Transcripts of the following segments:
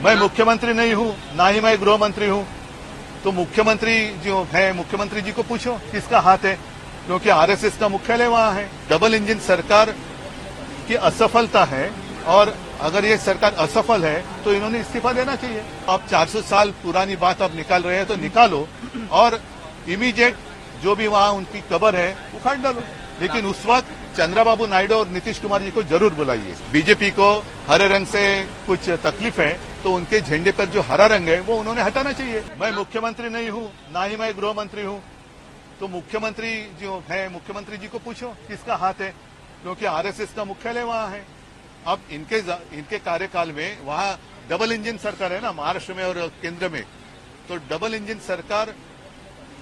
मैं मुख्यमंत्री नहीं हूँ, ना ही मैं गृह मंत्री हूँ। तो मुख्यमंत्री जो है, मुख्यमंत्री जी को पूछो किसका हाथ है, क्योंकि आरएसएस का मुख्यालय वहां है। डबल इंजन सरकार की असफलता है, और अगर ये सरकार असफल है तो इन्होंने इस्तीफा देना चाहिए। आप 400 साल पुरानी बात आप निकाल रहे हैं तो निकालो, और इमीडिएट जो भी वहां उनकी कब्र है उखाड़ डालो। लेकिन उस वक्त चंद्रबाबू नायडू और नीतीश कुमार जी को जरूर बुलाइए। बीजेपी को हरे रंग से कुछ तकलीफ है तो उनके झंडे पर जो हरा रंग है वो उन्होंने हटाना चाहिए। मैं मुख्यमंत्री नहीं हूँ, ना ही मैं गृह मंत्री हूँ। तो मुख्यमंत्री जो है, मुख्यमंत्री जी को पूछो किसका हाथ है, क्योंकि आरएसएस का मुख्यालय वहां है। अब इनके कार्यकाल में वहां डबल इंजन सरकार है ना, महाराष्ट्र में और केंद्र में। तो डबल इंजन सरकार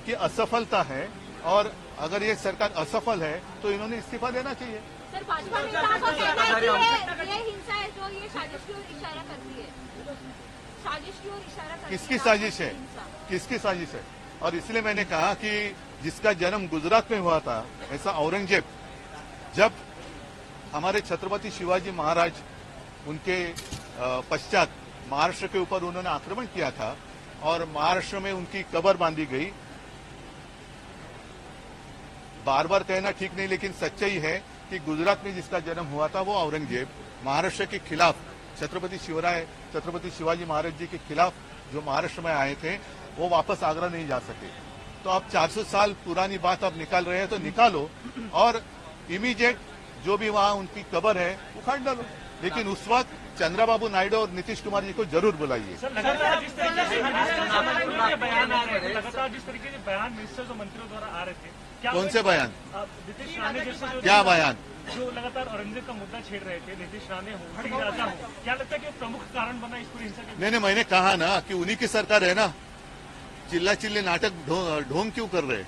की असफलता है, और अगर ये सरकार असफल है तो इन्होंने इस्तीफा देना चाहिए। सर, भाजपा ने कहा कि ये हिंसा है जो ये साजिश की ओर इशारा करती है। साजिश की ओर इशारा करती है। किसकी साजिश है? किसकी साजिश है? और इसलिए मैंने कहा कि जिसका जन्म गुजरात में हुआ था, ऐसा औरंगजेब, जब हमारे छत्रपति शिवाजी महाराज उनके पश्चात महाराष्ट्र के ऊपर उन्होंने आक्रमण किया था और महाराष्ट्र में उनकी कब्र बांधी गई। बार बार कहना ठीक नहीं, लेकिन सच्चाई है कि गुजरात में जिसका जन्म हुआ था वो औरंगजेब महाराष्ट्र के खिलाफ, छत्रपति शिवाजी महाराज जी के खिलाफ जो महाराष्ट्र में आए थे वो वापस आगरा नहीं जा सके। तो आप 400 साल पुरानी बात आप निकाल रहे हैं तो निकालो, और इमीडिएट जो भी वहां उनकी कब्र है उखाड़ डालो। लेकिन उस वक्त चंद्रबाबू नायडू और नीतीश कुमार जी को जरूर बुलाइए। लगातार जिस तरीके से बयान मिनिस्टर्स और मंत्रियों द्वारा आ रहे थे, कौन से बयान? नीतीश राणे जैसे क्या बयान? जो लगातार औरंगजेब का मुद्दा छेड़ रहे थे, नीतीश राणे हो, श्री राजा हो, क्या लगता है कि प्रमुख कारण बना इस पूरी हिंसा के? नहीं, मैंने कहा ना कि उन्हीं की सरकार है ना। चिल्ला चिल्ले नाटक ढोंग क्यों कर रहे,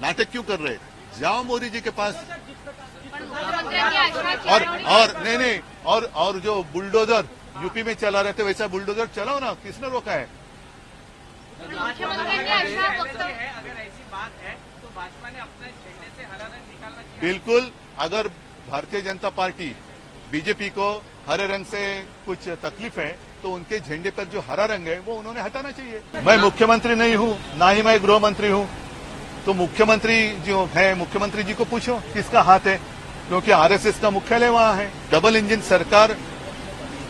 नाटक क्यों कर रहे? जाओ मोदी जी के पास। और जो बुलडोजर यूपी में चला रहे थे, वैसा बुलडोजर चलाओ ना, किसने रोका है? मुख्यमंत्री ने ऐसा अगर ऐसी बात है तो भाजपा ने अपने झंडे से हरा रंग निकालना चाहिए। बिल्कुल, अगर भारतीय जनता पार्टी बीजेपी को हरे रंग से कुछ तकलीफ है तो उनके झंडे पर जो हरा रंग है वो उन्होंने हटाना चाहिए। मैं मुख्यमंत्री नहीं हूँ, ना ही मैं गृह मंत्री हूँ। तो मुख्यमंत्री जो है, मुख्यमंत्री जी को पूछो किसका हाथ है, क्योंकि आरएसएस का मुख्यालय वहां है। डबल इंजन सरकार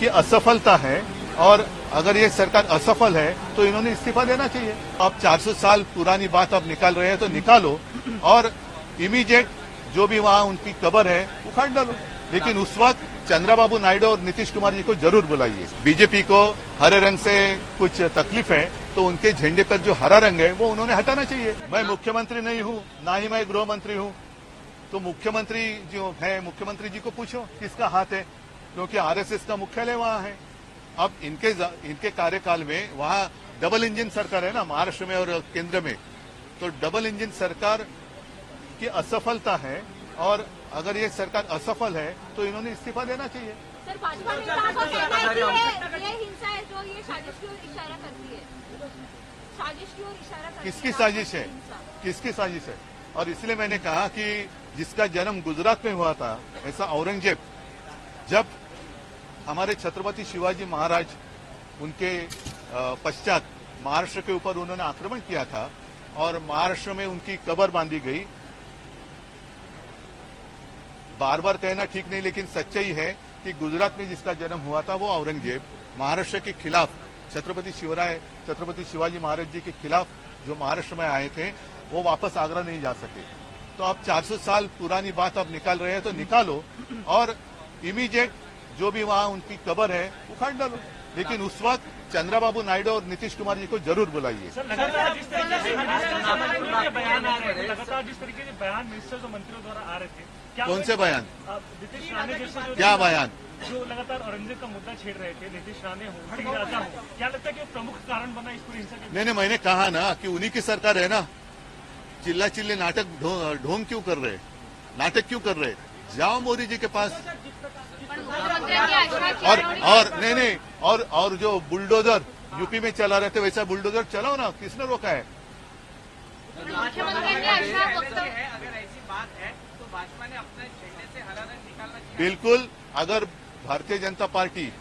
की असफलता है, और अगर ये सरकार असफल है तो इन्होंने इस्तीफा देना चाहिए। आप 400 साल पुरानी बात आप निकाल रहे हैं तो निकालो, और इमीडिएट जो भी वहां उनकी कब्र है उखाड़ डालो। लेकिन उस वक्त चंद्रबाबू नायडू और नीतीश कुमार जी को जरूर बुलाइए। बीजेपी को हरे रंग से कुछ तकलीफ है तो उनके झंडे पर जो हरा रंग है वो उन्होंने हटाना चाहिए। मैं मुख्यमंत्री नहीं हूँ, ना ही मैं गृह मंत्री हूँ। तो मुख्यमंत्री जो है, मुख्यमंत्री जी को पूछो किसका हाथ है, क्योंकि आरएसएस का मुख्यालय वहां है। अब इनके कार्यकाल में वहां डबल इंजन सरकार है ना, महाराष्ट्र में और केंद्र में। तो डबल इंजन सरकार की असफलता है, और अगर ये सरकार असफल है तो इन्होंने इस्तीफा देना चाहिए। सर, भाजपा ने कहा कि ये हिंसा है जो ये साजिश की ओर इशारा करती है। साजिश की ओर इशारा करती है। किसकी साजिश है? किसकी साजिश है? और इसलिए मैंने कहा कि जिसका जन्म गुजरात में हुआ था, ऐसा औरंगजेब, जब हमारे छत्रपति शिवाजी महाराज उनके पश्चात महाराष्ट्र के ऊपर उन्होंने आक्रमण किया था और महाराष्ट्र में उनकी कब्र बांधी गई। बार बार कहना ठीक नहीं, लेकिन सच्चाई है कि गुजरात में जिसका जन्म हुआ था वो औरंगजेब महाराष्ट्र के खिलाफ, छत्रपति शिवाजी महाराज जी के खिलाफ जो महाराष्ट्र में आए थे वो वापस आगरा नहीं जा सके। तो आप 400 साल पुरानी बात आप निकाल रहे हैं तो निकालो, और इमीडिएट जो भी वहां उनकी कब्र है उखाड़ डालो। लेकिन उस वक्त चंद्रबाबू नायडू और नीतीश कुमार जी को जरूर बुलाइए। लगातार जिस तरीके से बयान मिनिस्टर्स और मंत्रियों द्वारा आ रहे थे, कौन से बयान? नीतीश राणे जैसे क्या बयान? जो लगातार औरंगजेब का मुद्दा छेड़ रहे थे, नीतीश राणे हो, श्री राजा हो, क्या लगता है कि प्रमुख कारण बना इस पूरी हिंसा के? नहीं, मैंने कहा ना कि उन्हीं की सरकार है ना। चिल्ला चिल्ले नाटक ढोंग क्यों कर रहे, नाटक क्यों कर रहे? जाओ मोदी जी के पास। और जो बुलडोजर यूपी में चला रहे थे, वैसा बुलडोजर चलाओ ना, किसने रोका है? मुख्यमंत्री ने ऐसा अगर ऐसी बात है तो भाजपा ने अपने झंडे से हरा रंग निकालना चाहिए। बिल्कुल, अगर भारतीय जनता पार्टी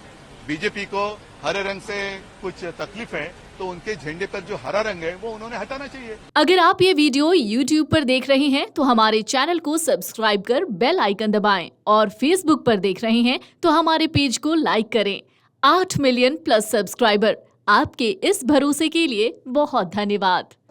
बीजेपी को हरे रंग से कुछ तकलीफ है तो उनके झंडे पर जो हरा रंग है वो उन्होंने हटाना चाहिए। अगर आप ये वीडियो YouTube पर देख रहे हैं तो हमारे चैनल को सब्सक्राइब कर बेल आइकन दबाएं और Facebook पर देख रहे हैं तो हमारे पेज को लाइक करें। 8 मिलियन प्लस सब्सक्राइबर, आपके इस भरोसे के लिए बहुत धन्यवाद।